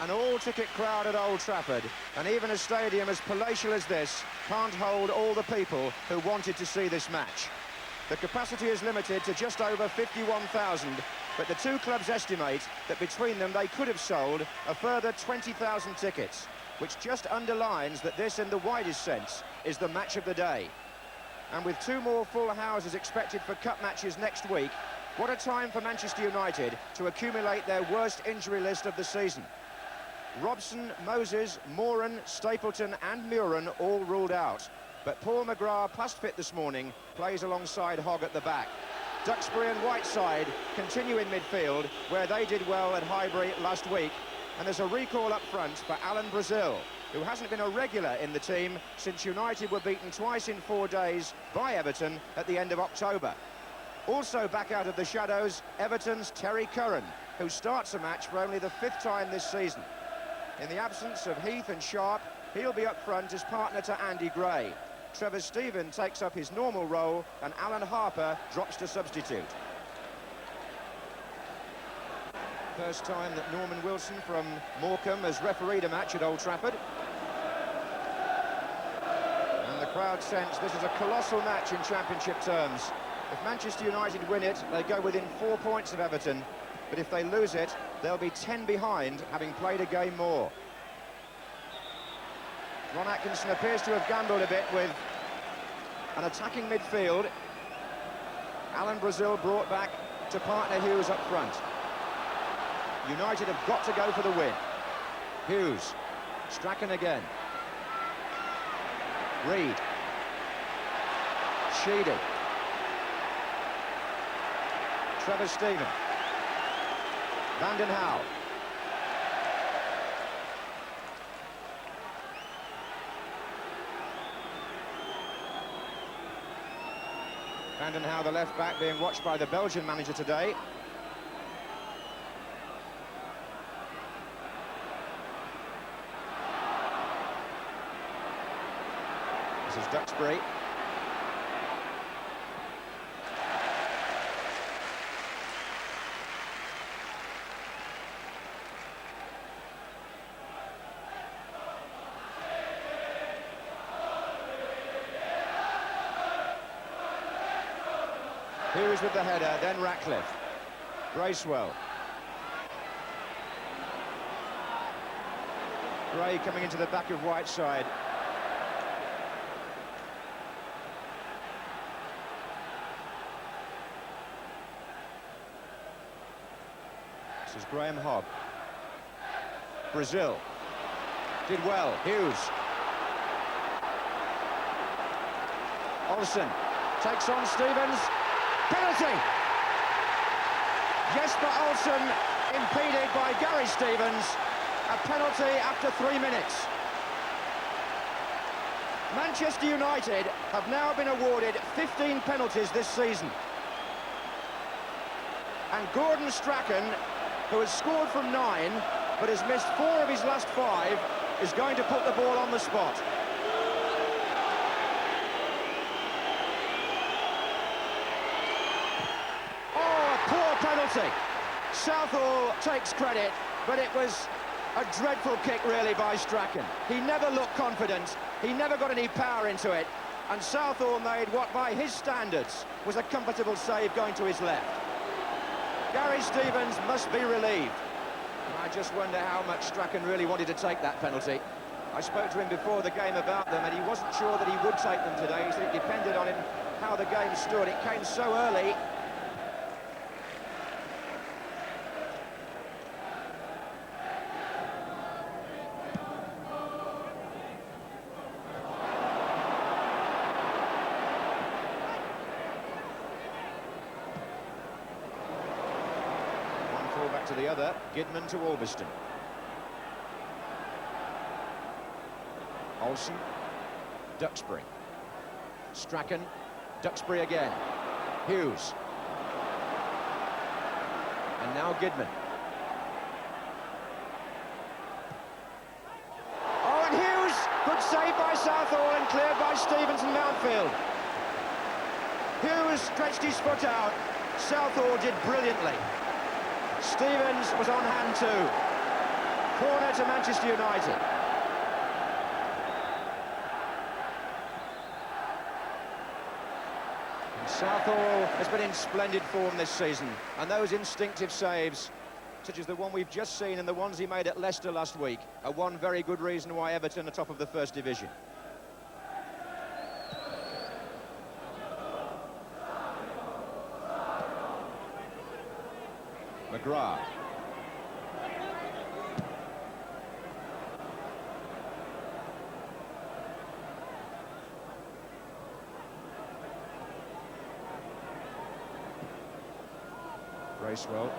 An all-ticket crowd at Old Trafford, and even a stadium as palatial as this can't hold all the people who wanted to see this match. The capacity is limited to just over 51,000, but the two clubs estimate that between them they could have sold a further 20,000 tickets, which just underlines that this, in the widest sense, is the match of the day. And with two more full houses expected for cup matches next week, what a time for Manchester United to accumulate their worst injury list of the season. Robson, Moses, Moran, Stapleton and Muren all ruled out. But Paul McGrath, past fit this morning, plays alongside Hogg at the back. Duxbury and Whiteside continue in midfield, where they did well at Highbury last week. And there's a recall up front for Alan Brazil, who hasn't been a regular in the team since United were beaten twice in 4 days by Everton at the end of October. Also back out of the shadows, Everton's Terry Curran, who starts a match for only the 5th time this season. In the absence of Heath and Sharp, he'll be up front as partner to Andy Gray. Trevor Steven takes up his normal role and Alan Harper drops to substitute. First time that Norman Wilson from Morecambe has refereed a match at Old Trafford. And the crowd sense this is a colossal match in championship terms. If Manchester United win it, they go within 4 points of Everton. But if they lose it, they'll be 10 behind, having played a game more. Ron Atkinson appears to have gambled a bit with an attacking midfield. Alan Brazil brought back to partner Hughes up front. United have got to go for the win. Hughes, Strachan again. Reed. Sheedy. Trevor Steven. Van den Hauwe. Van den Hauwe, the left back, being watched by the Belgian manager today. This is Duxbury. Hughes with the header, then Ratcliffe. Bracewell. Gray coming into the back of Whiteside. This is Graham Hogg. Brazil. Did well. Hughes. Olsen takes on Stevens. Penalty! Jesper Olsen impeded by Gary Stevens. A penalty after 3 minutes. Manchester United have now been awarded 15 penalties this season. And Gordon Strachan, who has scored from 9, but has missed 4 of his last 5, is going to put the ball on the spot. Penalty. Southall takes credit, but it was a dreadful kick really by Strachan. He never looked confident, he never got any power into it, and Southall made what by his standards was a comfortable save going to his left. Gary Stevens must be relieved. I just wonder how much Strachan really wanted to take that penalty. I spoke to him before the game about them and he wasn't sure that he would take them today. He said it depended on him how the game stood. It came so early. Back to the other, Gidman to Albiston. Olsen, Duxbury. Strachan, Duxbury again. Hughes. And now Gidman. Oh, and Hughes! Good save by Southall and cleared by Stevens and Mountfield. Hughes stretched his foot out. Southall did brilliantly. Stevens was on hand too. Corner to Manchester United. And Southall has been in splendid form this season, and those instinctive saves, such as the one we've just seen and the ones he made at Leicester last week, are one very good reason why Everton are top of the First Division. McGrath. Bracewell.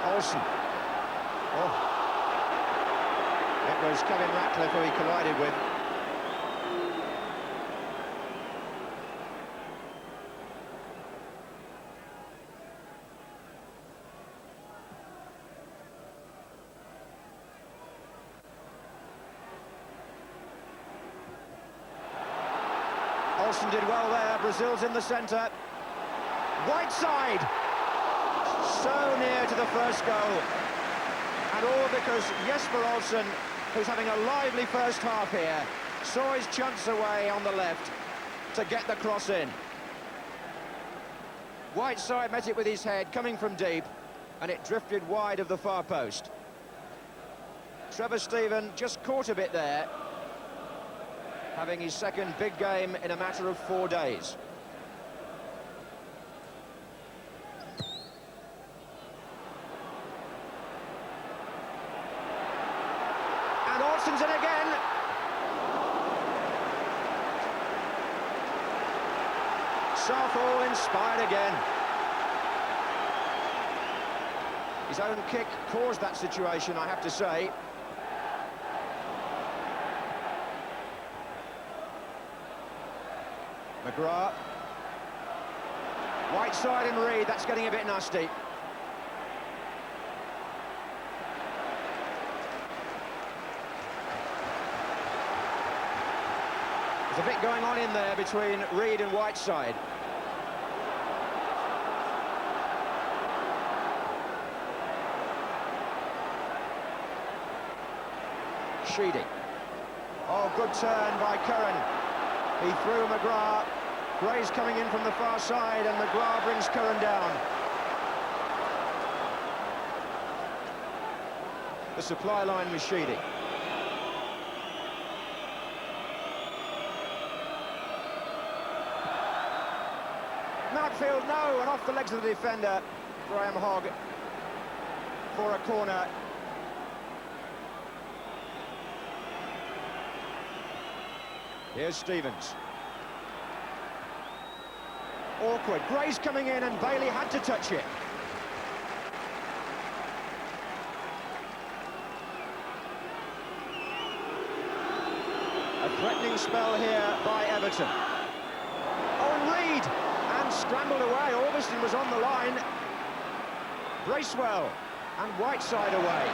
Olsen. Oh. It was Kevin Ratcliffe who he collided with. Olsen did well there. Brazil's in the centre. Whiteside! So near to the first goal. And all because Jesper Olsen, who's having a lively first half here, saw his chance away on the left to get the cross in. Whiteside met it with his head, coming from deep, and it drifted wide of the far post. Trevor Steven just caught a bit there, having his second big game in a matter of 4 days. And Olsen's in again. Southall inspired again. His own kick caused that situation, I have to say. McGrath. Whiteside and Reed, that's getting a bit nasty. There's a bit going on in there between Reed and Whiteside. Sheedy. Oh, good turn by Curran. He threw McGrath. Gray's coming in from the far side, and McGrath brings Curran down. The supply line was Sheedy. Outfield, no, and off the legs of the defender, Graham Hogg, for a corner. Here's Stevens. Awkward. Gray's coming in and Bailey had to touch it. A threatening spell here by Everton. Oh, and Reed! And scrambled away. Augustin was on the line. Bracewell and Whiteside away.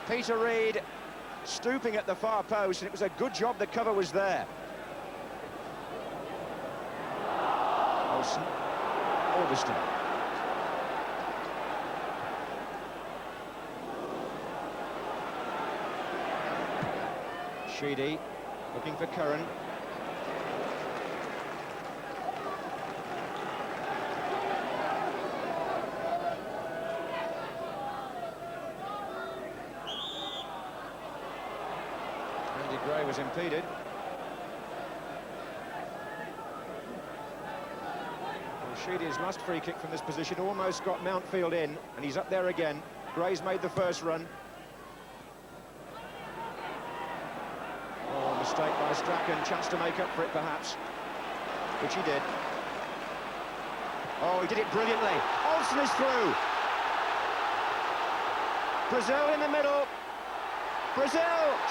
Peter Reed stooping at the far post, and it was a good job the cover was there. Olsen, Augustin. Sheedy looking for Curran. Gray was impeded. Well, Sheedy's last free kick from this position almost got Mountfield in, and he's up there again. Gray's made the first run. Oh, mistake by Strachan, chance to make up for it perhaps, which he did. Oh, he did it brilliantly. Olsen is through. Brazil in the middle. Brazil,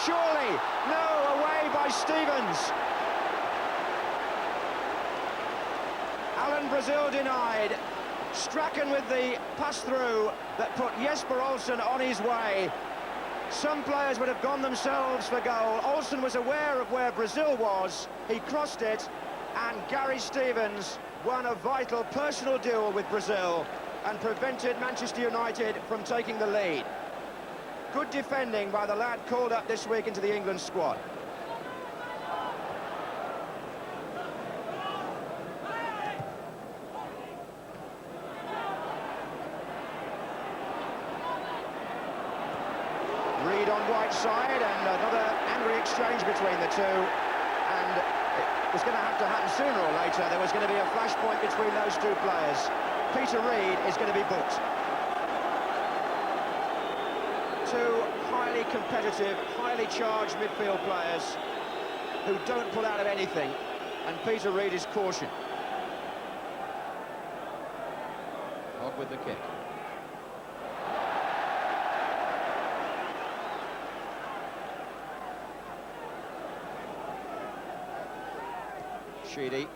surely. No, away by Stevens. Alan Alan Brazil denied. Strachan with the pass-through that put Jesper Olsen on his way. Some players would have gone themselves for goal. Olsen was aware of where Brazil was. He crossed it, and Gary Stevens won a vital personal duel with Brazil and prevented Manchester United from taking the lead. Good defending by the lad called up this week into the England squad. Reed on right side, and another angry exchange between the two, and it was going to have to happen sooner or later. There was going to be a flashpoint between those two players. Peter Reed is going to be booked. Two highly competitive, highly charged midfield players who don't pull out of anything, and Peter Reed is cautioned. Hogg with the kick. Sheedy.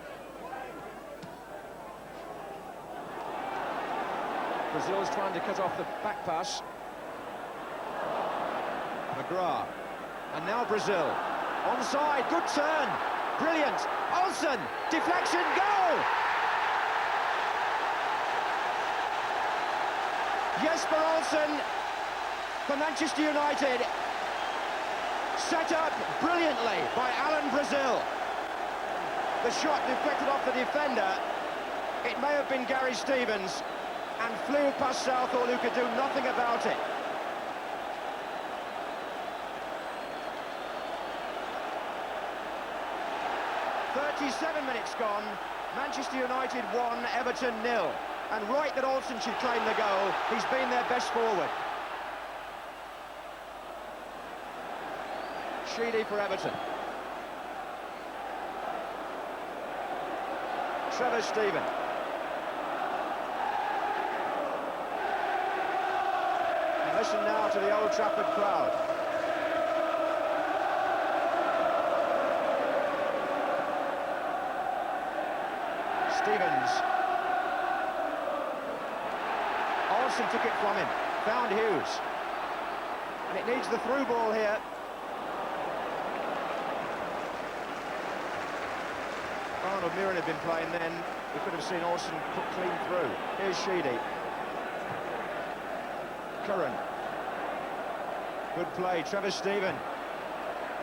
Brazil's trying to cut off the back pass. McGrath. And now Brazil. Onside, good turn. Brilliant. Olsen, deflection, goal! Jesper Olsen for Manchester United. Set up brilliantly by Alan Brazil. The shot deflected off the defender. It may have been Gary Stevens, and flew past Southall, who could do nothing about it. "37 minutes gone, Manchester United 1, Everton 0. And right that Olsen should claim the goal. He's been their best forward. Sheedy for Everton. Trevor Steven. And listen now to the Old Trafford crowd. Stevens. Olsen took it from him, found Hughes. And it needs the through ball here. Arnold Mirren had been playing then. We could have seen Olsen put clean through. Here's Sheedy. Curran. Good play, Trevor Steven.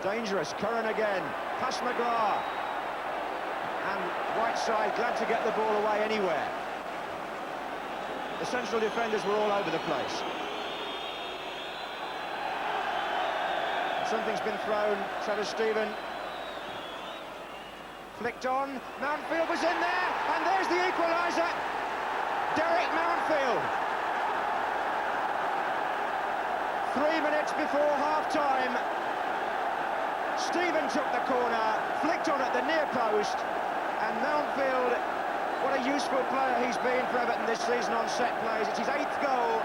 Dangerous, Curran again. Past McGrath. And right side, glad to get the ball away anywhere. The central defenders were all over the place. Something's been thrown. Trevor Steven flicked on. Mountfield was in there, and there's the equaliser. Derek Mountfield. 3 minutes before half-time. Steven took the corner, flicked on at the near post, and Mountfield, what a useful player he's been for Everton this season on set plays. It's his 8th goal,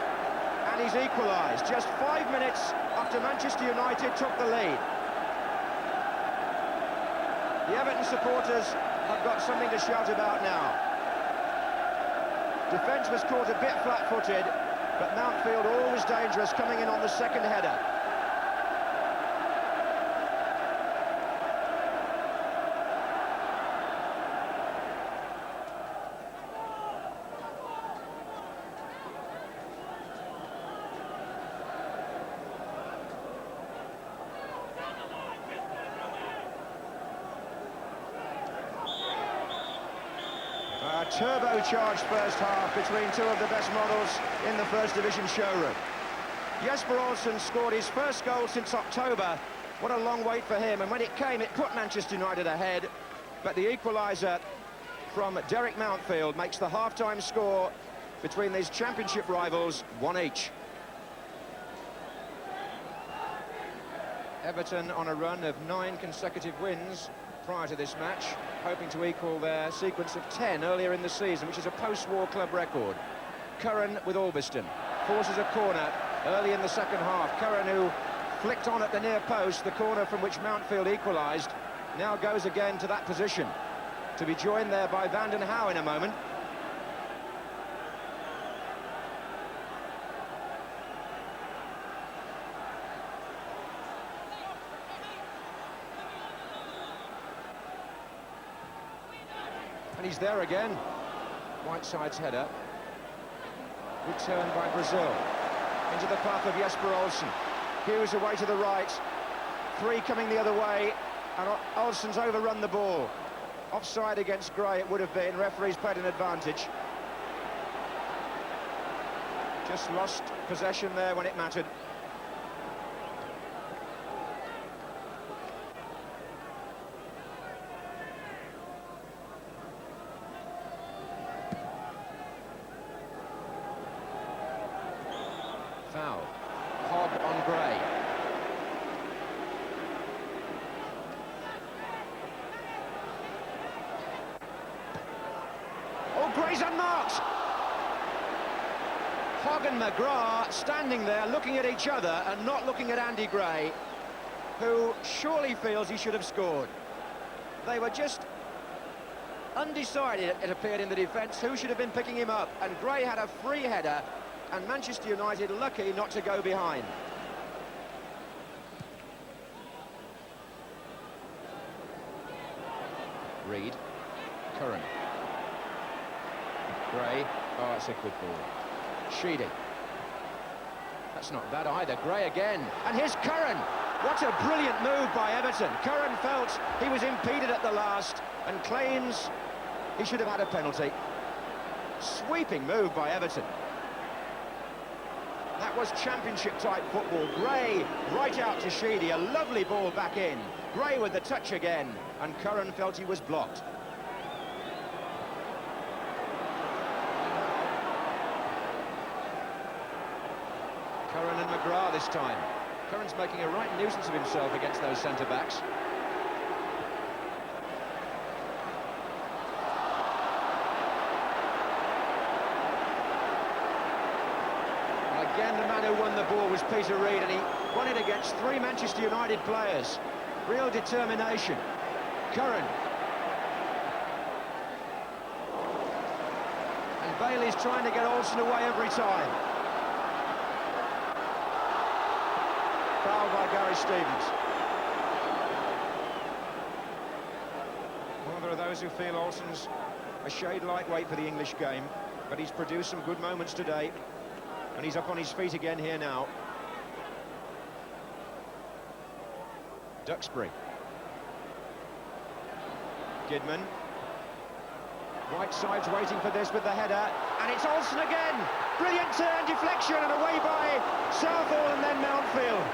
and he's equalised just 5 minutes after Manchester United took the lead. The Everton supporters have got something to shout about now. Defence was caught a bit flat-footed, but Mountfield always dangerous coming in on the second header. A turbocharged first half between two of the best models in the First Division showroom. Jesper Olsen scored his first goal since October. What a long wait for him, and when it came, it put Manchester United ahead. But the equaliser from Derek Mountfield makes the half-time score between these championship rivals 1 each. Everton on a run of 9 consecutive wins prior to this match, hoping to equal their sequence of 10 earlier in the season, which is a post-war club record. Curran with Albiston forces a corner early in the second half. Curran, who flicked on at the near post, the corner from which Mountfield equalised, now goes again to that position, to be joined there by Van den Houw in a moment. And he's there again. Whiteside's header. Good turn by Brazil. Into the path of Jesper Olsen. Hughes away to the right. 3 coming the other way. And Olsen's overrun the ball. Offside against Gray it would have been. Referee's played an advantage. Just lost possession there when it mattered. Foul. Hogg on Gray. Oh, Gray's unmarked! Hogg and McGrath standing there looking at each other and not looking at Andy Gray, who surely feels he should have scored. They were just undecided, it appeared, in the defence, who should have been picking him up. And Gray had a free header, and Manchester United lucky not to go behind. Reed. Curran. Gray. Oh, it's a good ball. Sheedy. That's not bad either. Gray again. And here's Curran. What a brilliant move by Everton. Curran felt he was impeded at the last and claims he should have had a penalty. Sweeping move by Everton. That was championship-type football. Gray right out to Sheedy. A lovely ball back in. Gray with the touch again. And Curran felt he was blocked. Curran and McGrath this time. Curran's making a right nuisance of himself against those centre-backs. Again, the man who won the ball was Peter Reid, and he won it against 3 Manchester United players. Real determination. Curran. And Bailey's trying to get Olsen away every time. Foul by Gary Stevens. Well, there are those who feel Olsen's a shade lightweight for the English game, but he's produced some good moments today. And he's up on his feet again here now. Duxbury. Kidman. Whiteside's waiting for this with the header. And it's Olsen again. Brilliant turn, deflection, and away by Southall and then Mountfield.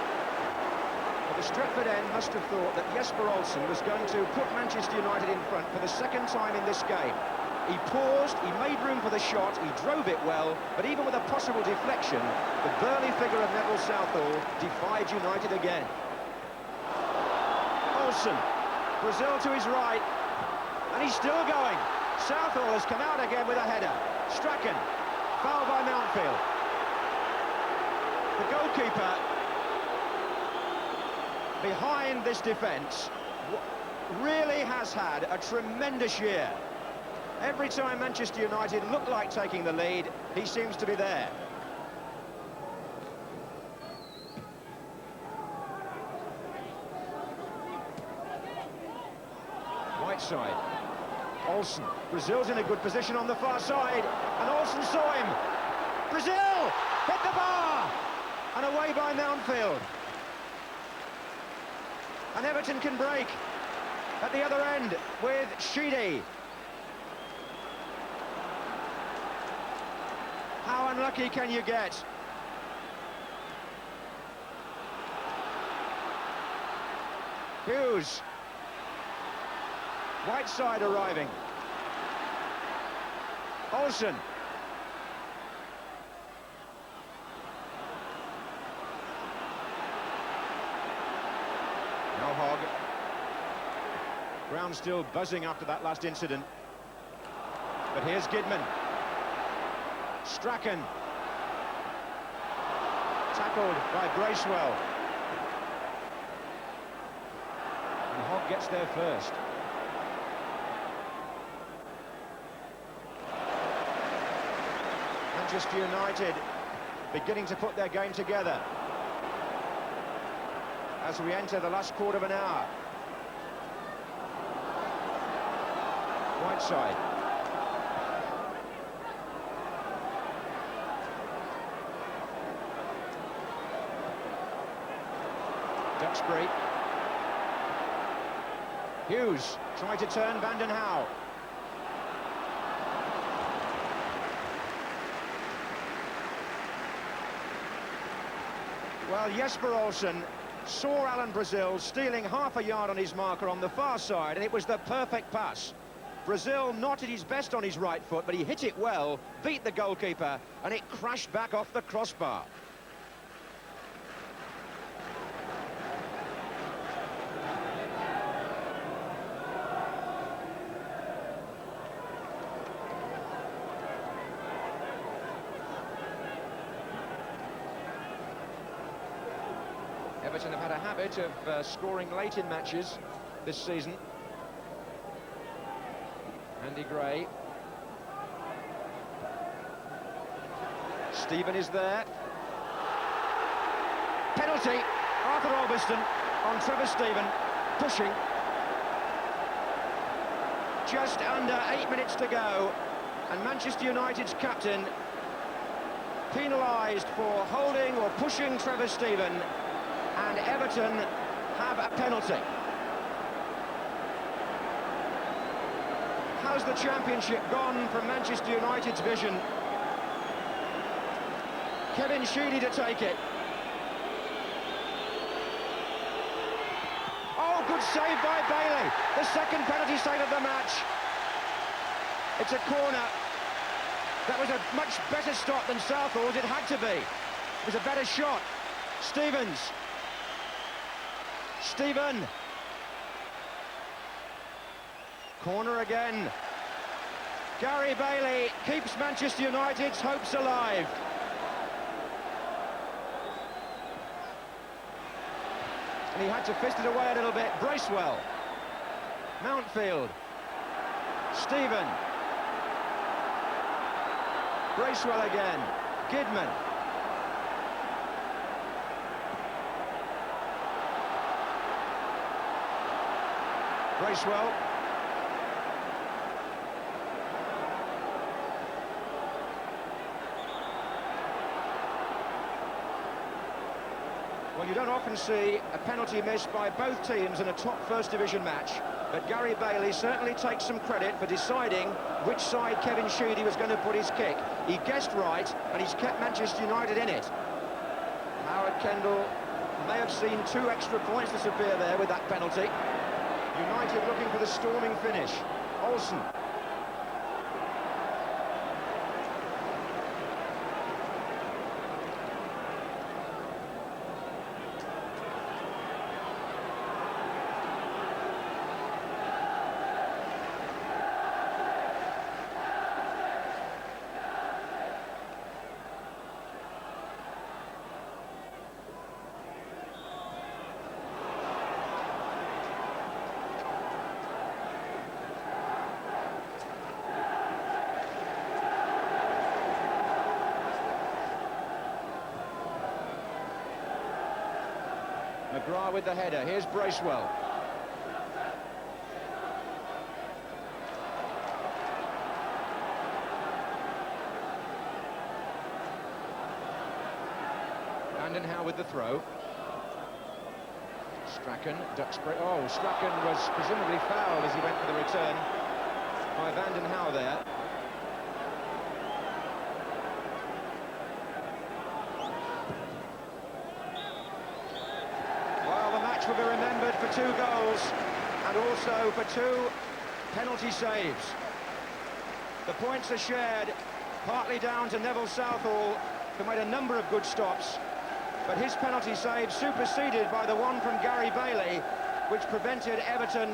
But the Stretford end must have thought that Jesper Olsen was going to put Manchester United in front for the second time in this game. He paused, he made room for the shot, he drove it well, but even with a possible deflection, the burly figure of Neville Southall defied United again. Olsen, Brazil to his right, and he's still going. Southall has come out again with a header. Strachan, foul by Mountfield. The goalkeeper behind this defence really has had a tremendous year. Every time Manchester United look like taking the lead, he seems to be there. Whiteside. Olsen. Brazil's in a good position on the far side, and Olsen saw him. Brazil! Hit the bar! And away by Mountfield. And Everton can break at the other end with Sheedy. How unlucky can you get? Hughes. Whiteside arriving. Olsen. Now Hogg. Ground still buzzing after that last incident. But here's Kidman. Strachan. Tackled by Bracewell. And Hogg gets there first. Manchester United beginning to put their game together as we enter the last quarter of an hour. Right side. Duxbury. Hughes trying to turn Vanden Hauwe. Well, Jesper Olsen saw Alan Brazil stealing half a yard on his marker on the far side, and it was the perfect pass. Brazil not at his best on his right foot, but he hit it well, beat the goalkeeper, and it crashed back off the crossbar. Everton have had a habit of scoring late in matches this season. Andy Gray. Stephen is there. Penalty. Arthur Albiston on Trevor Stephen, pushing. Just under 8 minutes to go, and Manchester United's captain penalised for holding or pushing Trevor Stephen, and Everton have a penalty. How's the championship gone from Manchester United's vision? Kevin Sheedy to take it. Oh, good save by Bailey. The second penalty save of the match. It's a corner. That was a much better stop than Southall's. It had to be. It was a better shot. Stevens. Stephen. Corner again. Gary Bailey keeps Manchester United's hopes alive. And he had to fist it away a little bit. Bracewell. Mountfield. Stephen. Bracewell again. Gidman. Bracewell. Well, you don't often see a penalty missed by both teams in a top First Division match, but Gary Bailey certainly takes some credit for deciding which side Kevin Sheedy was going to put his kick. He guessed right, and he's kept Manchester United in it. Howard Kendall may have seen 2 extra points disappear there with that penalty. United looking for the storming finish. Olsen. McGrath with the header. Here's Bracewell. Vanden Hauwe with the throw. Strachan, Duxbury. Oh, Strachan was presumably fouled as he went for the return by Vanden Hauwe there. Will be remembered for 2 goals and also for 2 penalty saves. The points are shared partly down to Neville Southall, who made a number of good stops, but his penalty save superseded by the one from Gary Bailey, which prevented Everton